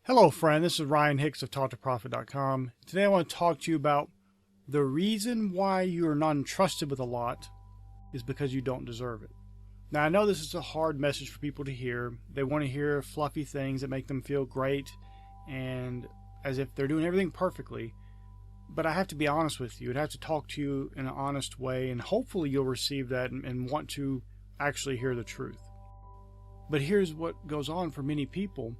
Hello, friend. This is Ryan Hicks of TaughtToProfit.com. Today I want to talk to you about the reason why you are not entrusted with a lot is because you don't deserve it. Now, I know this is a hard message for people to hear. They want to hear fluffy things that make them feel great and as if they're doing everything perfectly. But I have to be honest with you. I have to talk to you in an honest way, and hopefully you'll receive that and want to actually hear the truth. But here's what goes on for many people.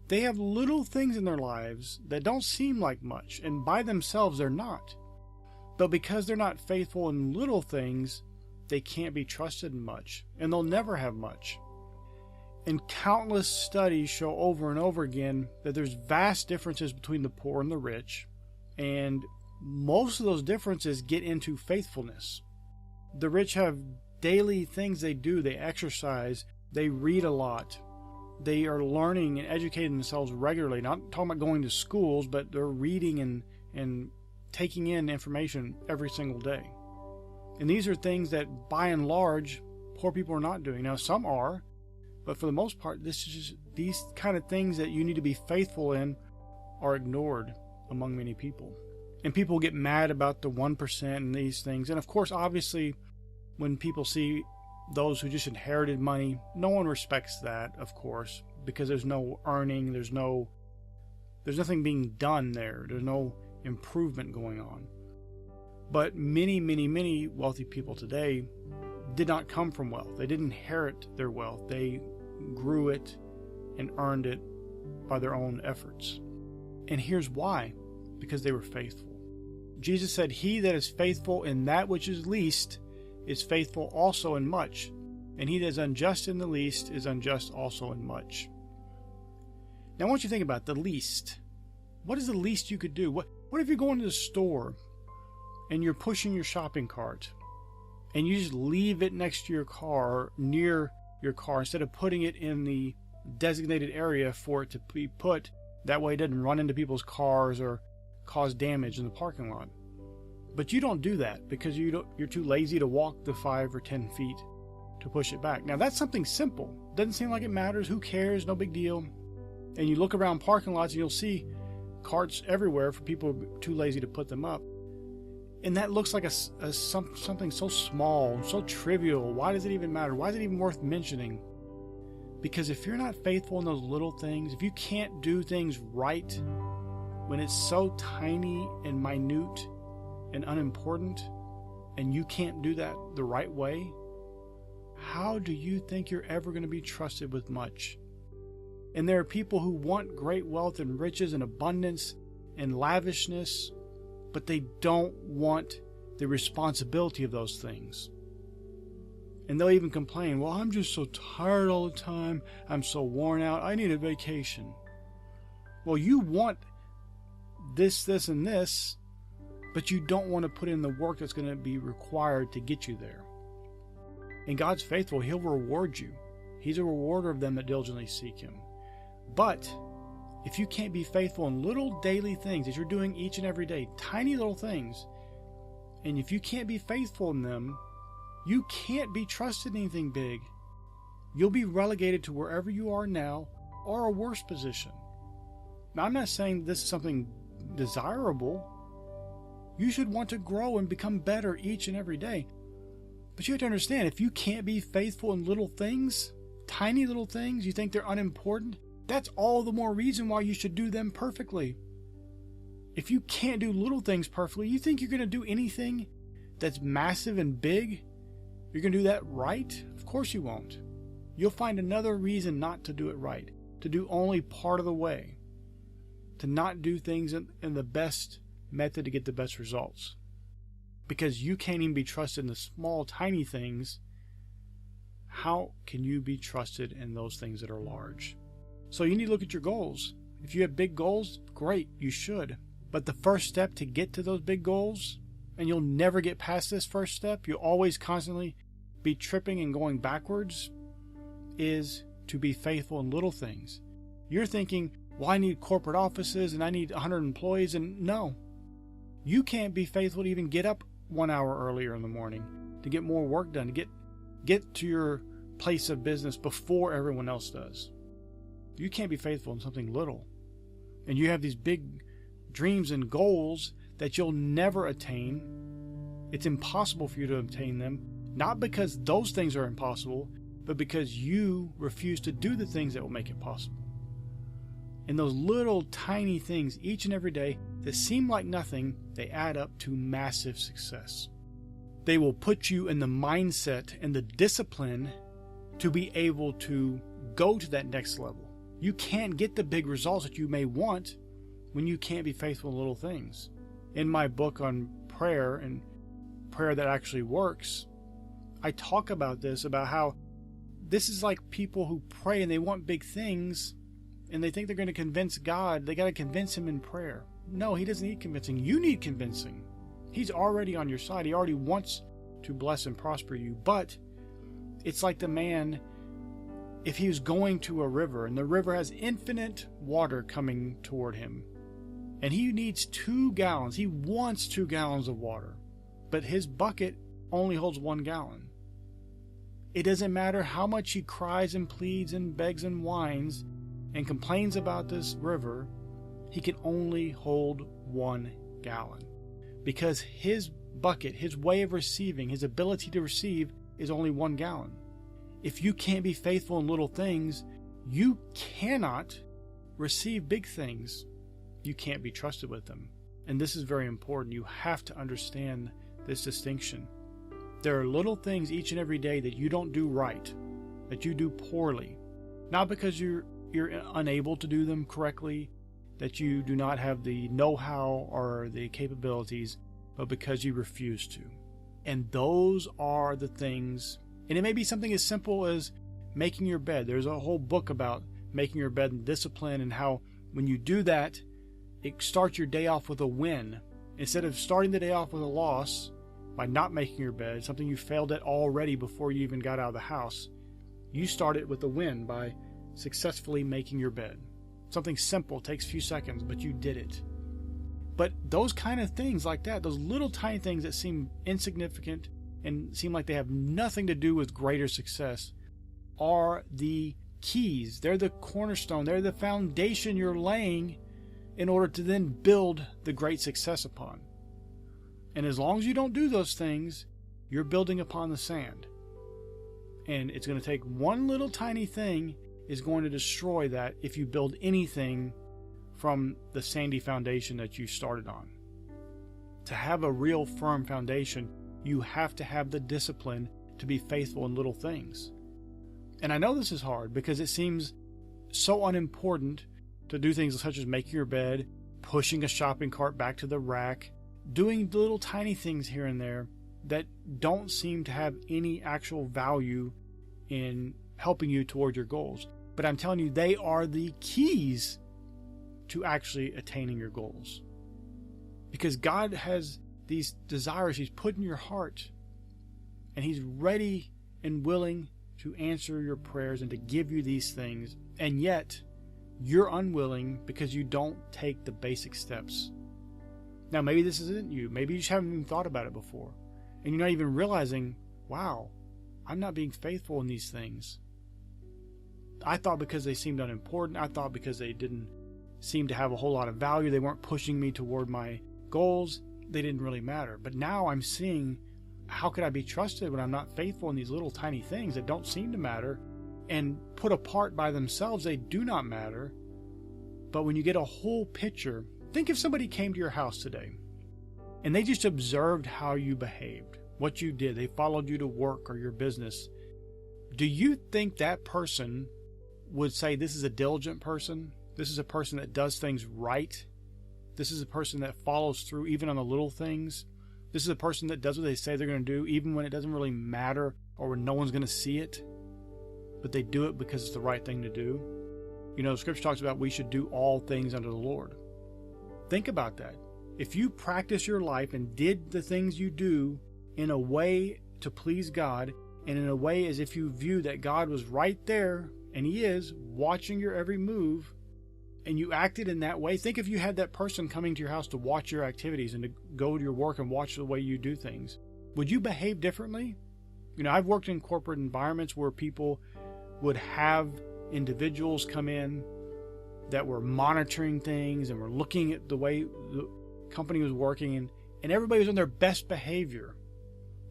They have little things in their lives that don't seem like much, and by themselves they're not. But because they're not faithful in little things, they can't be trusted in much, and they'll never have much. And countless studies show over and over again that there's vast differences between the poor and the rich, and most of those differences get into faithfulness. The rich have daily things they do. They exercise, they read a lot. They are learning and educating themselves regularly. Not talking about going to schools, but they're reading and taking in information every single day. And these are things that, by and large, poor people are not doing. Now, some are, but for the most part, these kind of things that you need to be faithful in are ignored among many people. And people get mad about the 1% and these things. And of course, obviously, when people see those who just inherited money, no one respects that, of course, because there's no earning, there's nothing being done there, there's no improvement going on. But many wealthy people today did not come from wealth. They didn't inherit their wealth. They grew it and earned it by their own efforts. And here's why: because they were faithful. Jesus said, "He that is faithful in that which is least is faithful also in much, and he that is unjust in the least is unjust also in much." Now I want you to think about the least. What is the least you could do? What if you're going to the store and you're pushing your shopping cart and you just leave it next to your car, near your car, instead of putting it in the designated area for it to be put? That way it doesn't run into people's cars or cause damage in the parking lot. But you don't do that because you're too lazy to walk the 5 or 10 feet to push it back. Now that's something simple. Doesn't seem like it matters. Who cares? No big deal. And you look around parking lots and you'll see carts everywhere for people too lazy to put them up. And that looks like something so small, so trivial. Why does it even matter? Why is it even worth mentioning? Because if you're not faithful in those little things, if you can't do things right when it's so tiny and minute and unimportant, and you can't do that the right way, how do you think you're ever going to be trusted with much? And there are people who want great wealth and riches and abundance and lavishness, but they don't want the responsibility of those things. And they'll even complain, "Well, I'm just so tired all the time. I'm so worn out. I need a vacation." Well, you want this, and this, but you don't want to put in the work that's going to be required to get you there. And God's faithful. He'll reward you. He's a rewarder of them that diligently seek Him. But if you can't be faithful in little daily things that you're doing each and every day, tiny little things, and if you can't be faithful in them, you can't be trusted in anything big. You'll be relegated to wherever you are now or a worse position. Now, I'm not saying this is something desirable. You should want to grow and become better each and every day. But you have to understand, if you can't be faithful in little things, tiny little things, you think they're unimportant, that's all the more reason why you should do them perfectly. If you can't do little things perfectly, you think you're going to do anything that's massive and big? You're going to do that right? Of course you won't. You'll find another reason not to do it right, to do only part of the way, to not do things in the best method to get the best results. Because you can't even be trusted in the small, tiny things. How can you be trusted in those things that are large? So you need to look at your goals. If you have big goals, great, you should. But the first step to get to those big goals, and you'll never get past this first step, you'll always constantly be tripping and going backwards, is to be faithful in little things. You're thinking, well, I need corporate offices and I need 100 employees, and no. You can't be faithful to even get up 1 hour earlier in the morning to get more work done, to get to your place of business before everyone else does. You can't be faithful in something little. and you have these big dreams and goals that you'll never attain. It's impossible for you to obtain them, not because those things are impossible, but because you refuse to do the things that will make it possible. And those little tiny things each and every day that seem like nothing, they add up to massive success. They will put you in the mindset and the discipline to be able to go to that next level. You can't get the big results that you may want when you can't be faithful in little things. In my book on prayer and prayer that actually works, I talk about this, about how this is like people who pray and they want big things and they think they're going to convince God. They got to convince him in prayer. No, he doesn't need convincing. You need convincing. He's already on your side. He already wants to bless and prosper you. But it's like the man, if he was going to a river and the river has infinite water coming toward him, and he needs 2 gallons. He wants 2 gallons of water, but his bucket only holds 1 gallon. It doesn't matter how much he cries and pleads and begs and whines and complains about this river, he can only hold 1 gallon. Because his bucket, his way of receiving, his ability to receive is only 1 gallon. If you can't be faithful in little things, you cannot receive big things. You can't be trusted with them. And this is very important. You have to understand this distinction. There are little things each and every day that you don't do right, that you do poorly. Not because you're unable to do them correctly, that you do not have the know-how or the capabilities, but because you refuse to. And those are the things, and it may be something as simple as making your bed. There's a whole book about making your bed and discipline, and how when you do that, it starts your day off with a win. Instead of starting the day off with a loss by not making your bed, something you failed at already before you even got out of the house, you start it with a win by successfully making your bed. Something simple, takes a few seconds, but you did it. But those kind of things like that, those little tiny things that seem insignificant and seem like they have nothing to do with greater success, are the keys. They're the cornerstone. They're the foundation you're laying in order to then build the great success upon. And as long as you don't do those things, you're building upon the sand. And it's going to take one little tiny thing is going to destroy that if you build anything from the sandy foundation that you started on. To have a real firm foundation, you have to have the discipline to be faithful in little things. And I know this is hard because it seems so unimportant to do things such as making your bed, pushing a shopping cart back to the rack, doing little tiny things here and there that don't seem to have any actual value in helping you toward your goals. But I'm telling you, they are the keys to actually attaining your goals. Because God has these desires He's put in your heart, and He's ready and willing to answer your prayers and to give you these things. And yet, you're unwilling because you don't take the basic steps. Now, maybe this isn't you. Maybe you just haven't even thought about it before. And you're not even realizing, wow, I'm not being faithful in these things. I thought because they seemed unimportant. I thought because they didn't seem to have a whole lot of value. They weren't pushing me toward my goals. They didn't really matter. But now I'm seeing, how could I be trusted when I'm not faithful in these little tiny things that don't seem to matter? And put apart by themselves, they do not matter. But when you get a whole picture, think if somebody came to your house today and they just observed how you behaved, what you did. They followed you to work or your business. Do you think that person would say, this is a diligent person? This is a person that does things right? This is a person that follows through even on the little things? This is a person that does what they say they're going to do even when it doesn't really matter or when no one's going to see it? But they do it because it's the right thing to do. You know, Scripture talks about we should do all things unto the Lord. Think about that. If you practice your life and did the things you do in a way to please God, and in a way as if you view that God was right there, and He is, watching your every move, and you acted in that way, think if you had that person coming to your house to watch your activities and to go to your work and watch the way you do things. Would you behave differently? You know, I've worked in corporate environments where people would have individuals come in that were monitoring things and were looking at the way the company was working, and everybody was on their best behavior.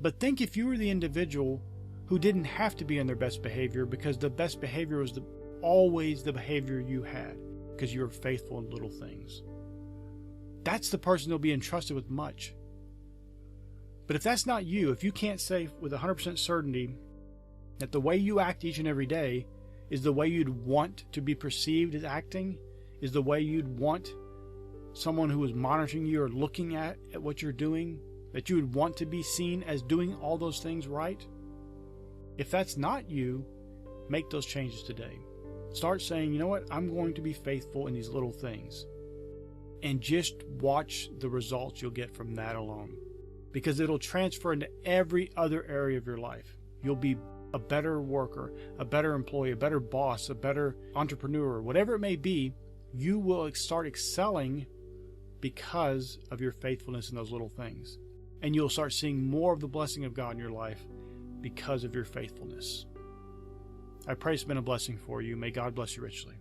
But think if you were the individual who didn't have to be on their best behavior, because the best behavior was always the behavior you had, because you were faithful in little things. That's the person they'll be entrusted with much. But if that's not you, if you can't say with 100% certainty that the way you act each and every day is the way you'd want to be perceived as acting, is the way you'd want someone who is monitoring you or looking at what you're doing, that you would want to be seen as doing all those things right, if that's not you, make those changes today. Start saying, you know what, I'm going to be faithful in these little things. And just watch the results you'll get from that alone. Because it'll transfer into every other area of your life. You'll be a better worker, a better employee, a better boss, a better entrepreneur, whatever it may be. You will start excelling because of your faithfulness in those little things. And you'll start seeing more of the blessing of God in your life because of your faithfulness. I pray it's been a blessing for you. May God bless you richly.